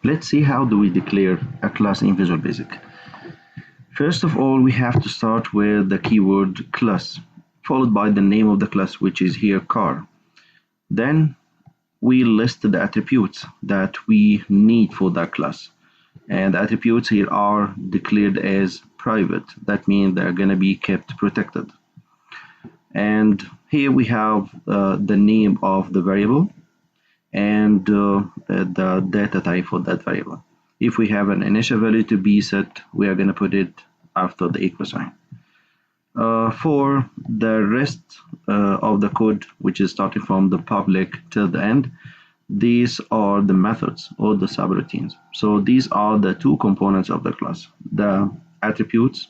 Let's see how do we declare a class in Visual Basic. First of all, we have to start with the keyword class, followed by the name of the class, which is here car. Then we list the attributes that we need for that class. And the attributes here are declared as private. That means they're going to be kept protected. And here we have the name of the variable and the data type for that variable. If we have an initial value to be set, we are going to put it after the equal sign. For the rest of the code, which is starting from the public till the end, these are the methods or the subroutines. So these are the two components of the class, the attributes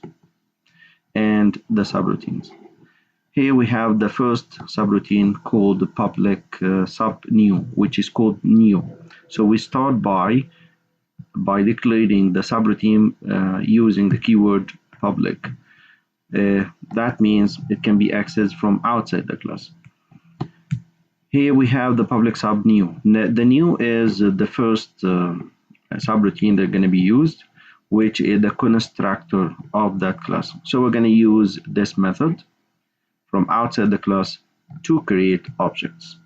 and the subroutines. Here we have the first subroutine called the public sub new, which is called new. So we start by declaring the subroutine using the keyword public. That means it can be accessed from outside the class. Here we have the public sub new. The new is the first subroutine that's going to be used, which is the constructor of that class. So we're going to use this method from outside the class to create objects.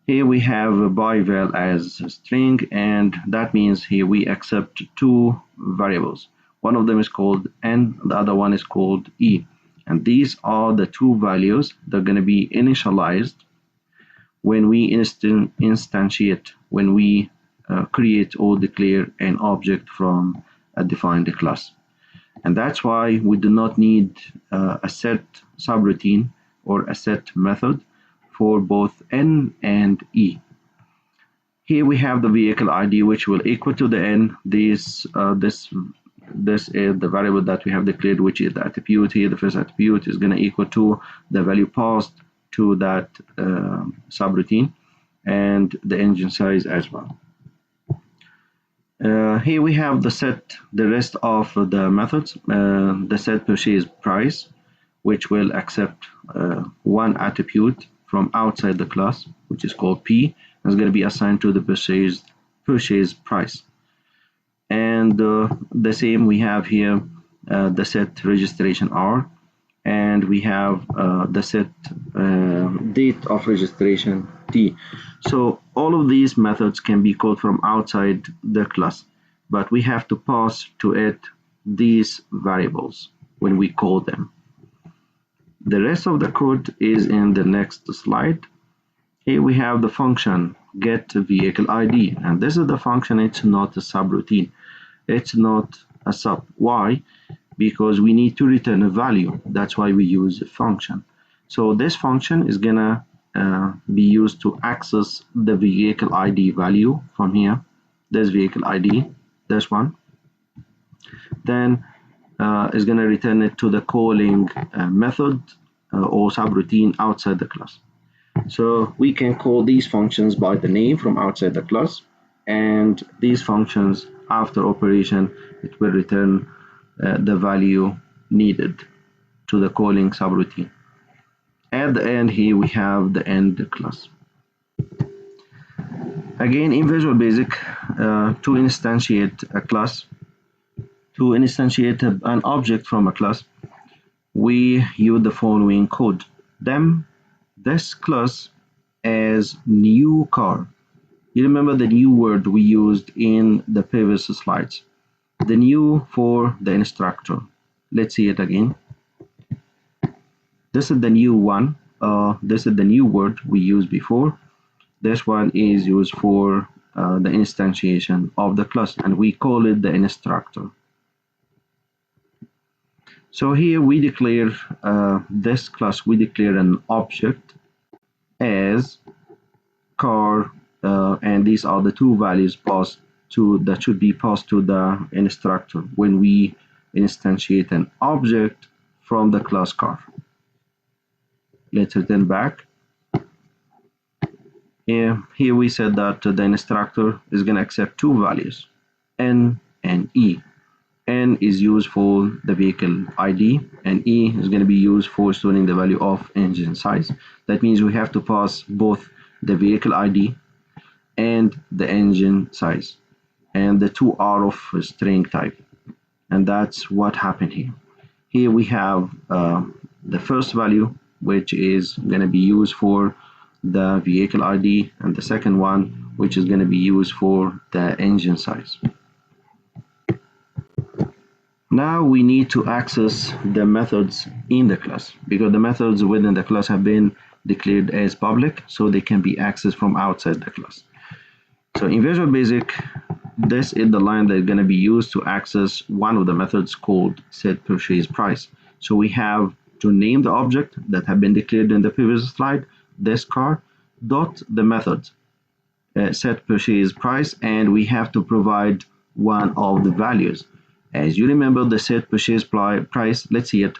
Here we have by val as a string, and that means here we accept two variables. One of them is called n, the other one is called e. And these are the two values that are going to be initialized when we instantiate, when we create or declare an object from a defined class. And that's why we do not need a set subroutine or a set method for both n and e. Here we have the vehicle ID, which will equal to the n. This is the variable that we have declared, which is the attribute here. The first attribute is going to equal to the value passed to that subroutine and the engine size as well. Here we have the rest of the methods. The set purchase price, which will accept one attribute from outside the class, which is called P, and is going to be assigned to the purchase price. And the same we have here the set registration R, and we have the set date of registration T. So all of these methods can be called from outside the class, but we have to pass to it these variables when we call them. The rest of the code is in the next slide. Here we have the function get vehicle ID, and this is the function. It's not a subroutine. It's not a sub. Why? Because we need to return a value. That's why we use a function. So this function is gonna be used to access the vehicle ID value from here. There's vehicle ID, this one. Then is gonna return it to the calling method or subroutine outside the class. So we can call these functions by the name from outside the class, and these functions after operation it will return the value needed to the calling subroutine. At the end here we have the end class. Again, in Visual Basic, to instantiate a class, to instantiate an object from a class, we use the following code. This class as new car. You remember the new word we used in the previous slides. The new for the instructor. Let's see it again. This is the new one. This is the new word we used before. This one is used for the instantiation of the class, and we call it the instructor. So here we declare this class, we declare an object as car, and these are the two values passed to that should be passed to the instructor when we instantiate an object from the class car. Let's return back. Here we said that the instructor is going to accept two values, n and e. N is used for the vehicle ID, and E is going to be used for storing the value of engine size. That means we have to pass both the vehicle ID and the engine size. and the two are of string type. And that's what happened here. Here we have the first value, which is going to be used for the vehicle ID, and the second one, which is going to be used for the engine size. Now we need to access the methods in the class, because the methods within the class have been declared as public, so they can be accessed from outside the class. So in Visual Basic, this is the line that's going to be used to access one of the methods called setPurchasePrice. So we have to name the object that have been declared in the previous slide, this car, dot the method setPurchasePrice, and we have to provide one of the values. As you remember, the setPurchasePrice, let's see it.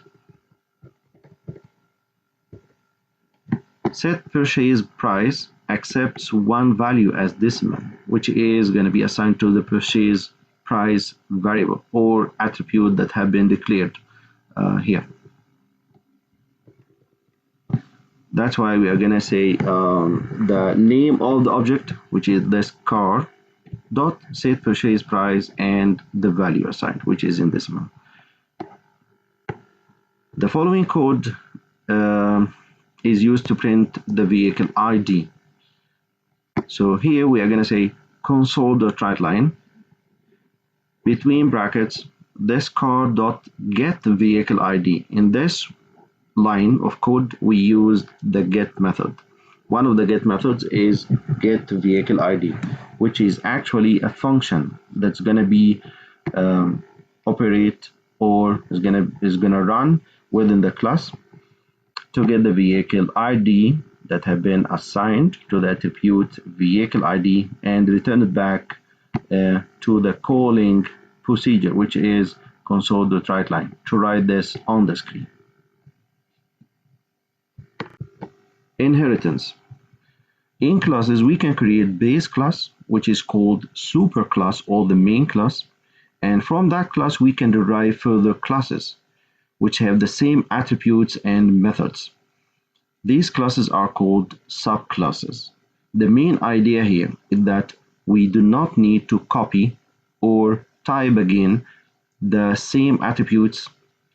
SetPurchasePrice accepts one value as decimal, which is going to be assigned to the purchase price variable or attribute that have been declared here. That's why we are going to say the name of the object, which is this car, dot setPurchasePrice, and the value assigned, which is in decimal. The following code is used to print the vehicle ID. So here we are going to say console.writeLine between brackets this car dot get vehicle ID. In this line of code, we use the get method. One of the get methods is get vehicle ID, which is actually a function that's going to be operate or is gonna run within the class to get the vehicle ID that have been assigned to the attribute vehicle ID and return it back to the calling procedure, which is console.writeLine, to write this on the screen. Inheritance. In classes, we can create base class, which is called superclass or the main class, and from that class we can derive further classes which have the same attributes and methods. These classes are called subclasses. The main idea here is that we do not need to copy or type again the same attributes,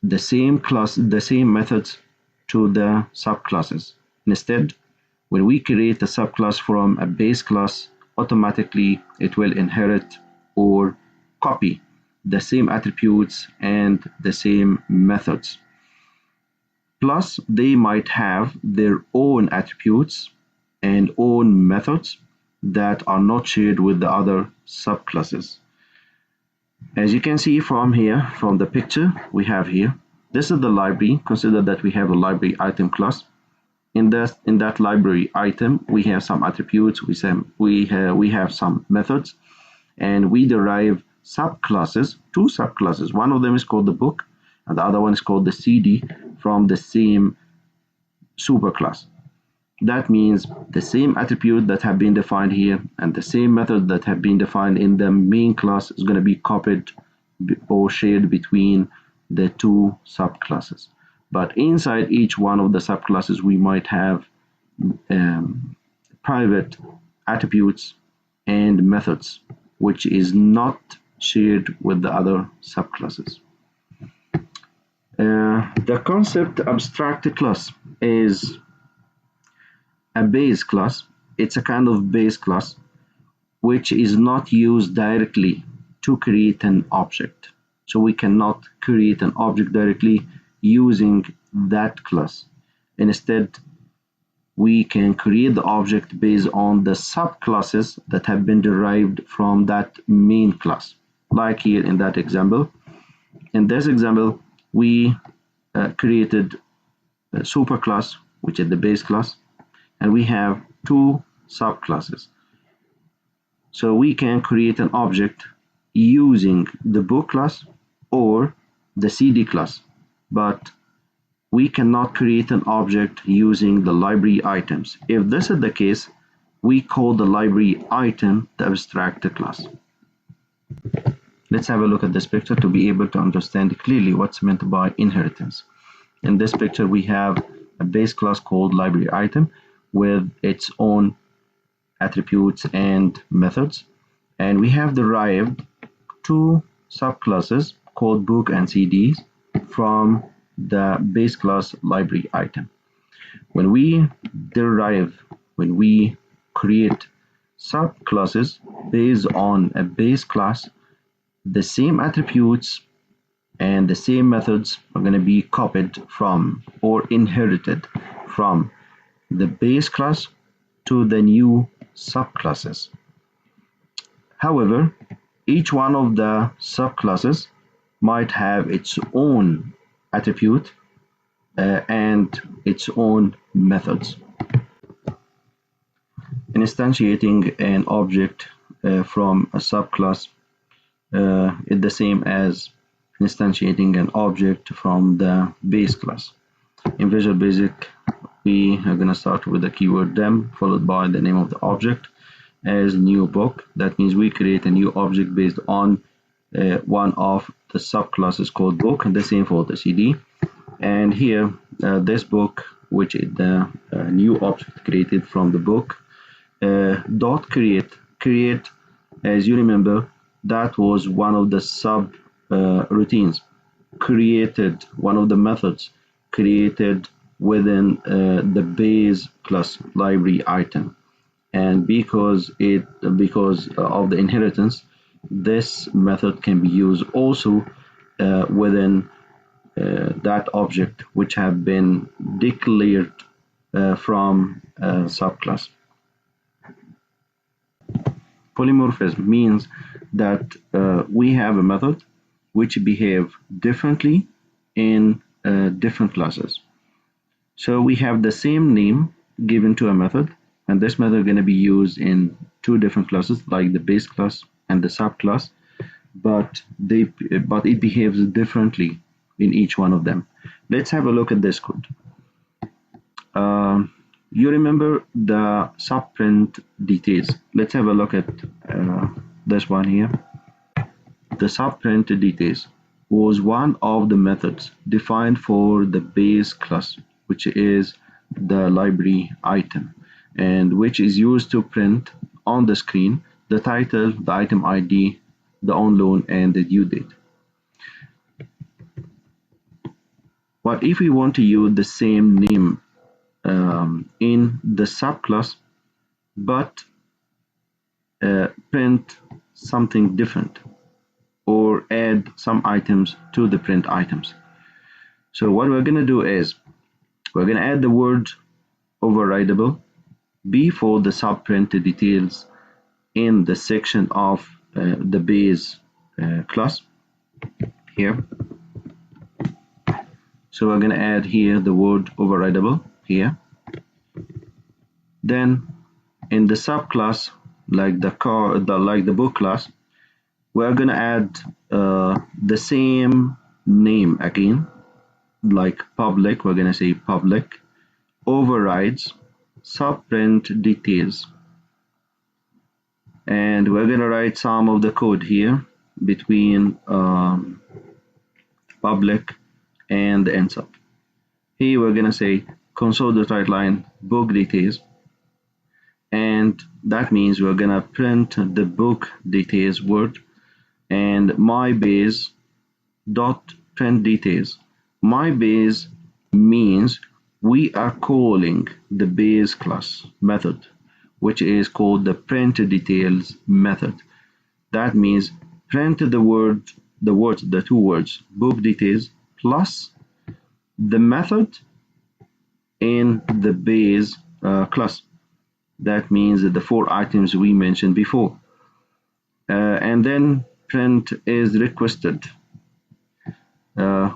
the same class, the same methods to the subclasses. Instead, when we create a subclass from a base class, automatically it will inherit or copy the same attributes and the same methods. Plus, they might have their own attributes and own methods that are not shared with the other subclasses. As you can see from here, from the picture we have here, this is the library. Consider that we have a library item class. In that library item, we have some attributes, we have some methods, and we derive subclasses, two subclasses. One of them is called the book, and the other one is called the CD from the same superclass. That means the same attribute that have been defined here and the same method that have been defined in the main class is going to be copied or shared between the two subclasses. But inside each one of the subclasses, we might have private attributes and methods, which is not shared with the other subclasses. The concept abstract class is a base class. It's a kind of base class which is not used directly to create an object. So we cannot create an object directly using that class. Instead, we can create the object based on the subclasses that have been derived from that main class. Like here in that example. In this example, we created a superclass, which is the base class, and we have two subclasses. So we can create an object using the book class or the CD class, but we cannot create an object using the library items. If this is the case, we call the library item the abstract class. Let's have a look at this picture to be able to understand clearly what's meant by inheritance. In this picture, we have a base class called library item with its own attributes and methods. and we have derived two subclasses called book and CDs from the base class library item. When we create subclasses based on a base class, the same attributes and the same methods are going to be copied from or inherited from the base class to the new subclasses. However, each one of the subclasses might have its own attribute and its own methods. Instantiating an object from a subclass is the same as instantiating an object from the base class. In Visual Basic, we are going to start with the keyword them followed by the name of the object as new book. That means we create a new object based on one of the subclasses called book, and the same for the CD. And here this book, which is the new object created from the book, dot create, as you remember, that was one of the sub routines created, one of the methods created within the base class library item. And because of the inheritance, this method can be used also within that object which have been declared from a subclass. Polymorphism means that we have a method which behave differently in different classes. So we have the same name given to a method, and this method is going to be used in two different classes, like the base class and the subclass, but it behaves differently in each one of them. Let's have a look at this code. You remember the subprint details. Let's have a look at this one here. The subprint details was one of the methods defined for the base class, which is the library item, and which is used to print on the screen the title, the item ID, the on loan, and the due date. But if we want to use the same name in the subclass, but print something different or add some items to the print items. So what we're going to do is we're going to add the word overridable before the subprint details in the section of the base class here. So we're going to add here the word overridable here. Then in the subclass, like the book class, we're going to add the same name again, like public. We're going to say public overrides subprint details, and we're going to write some of the code here between public and the end sub. Here we're going to say console.writeLine book details, and that means we're going to print the book details word, and my base dot print details. My base means we are calling the base class method, which is called the print details method. That means print the two words book details plus the method in the base class. That means the four items we mentioned before, and then print is requested,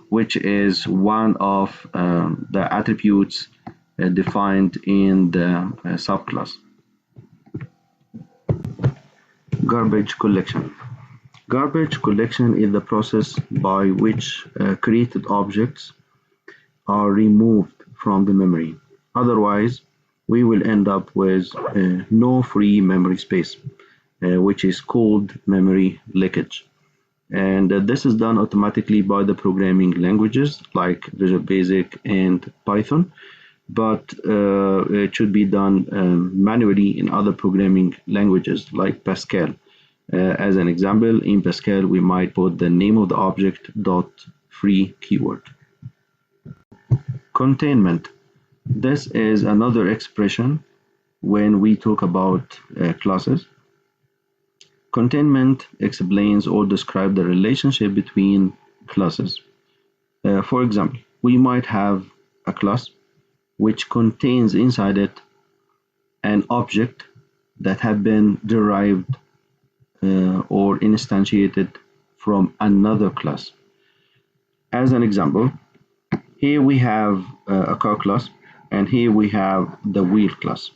which is one of the attributes defined in the subclass. Garbage collection. Garbage collection is the process by which created objects are removed from the memory. Otherwise, we will end up with no free memory space, which is called memory leakage. And this is done automatically by the programming languages like Visual Basic and Python, but it should be done manually in other programming languages like Pascal. As an example, in Pascal, we might put the name of the object dot free keyword. Containment. This is another expression when we talk about classes. Containment explains or describes the relationship between classes. For example, we might have a class which contains inside it an object that have been derived or instantiated from another class. As an example, here we have a car class, and here we have the wheel class.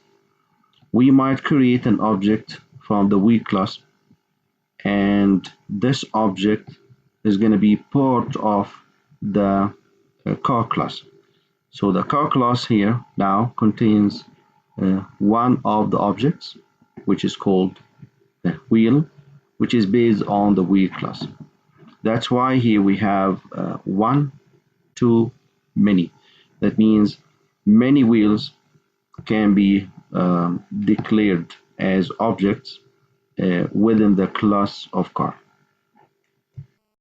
We might create an object from the wheel class, and this object is going to be part of the car class. So the car class here now contains one of the objects, which is called the wheel, which is based on the wheel class. That's why here we have one, two, many. That means many wheels can be declared as objects within the class of car.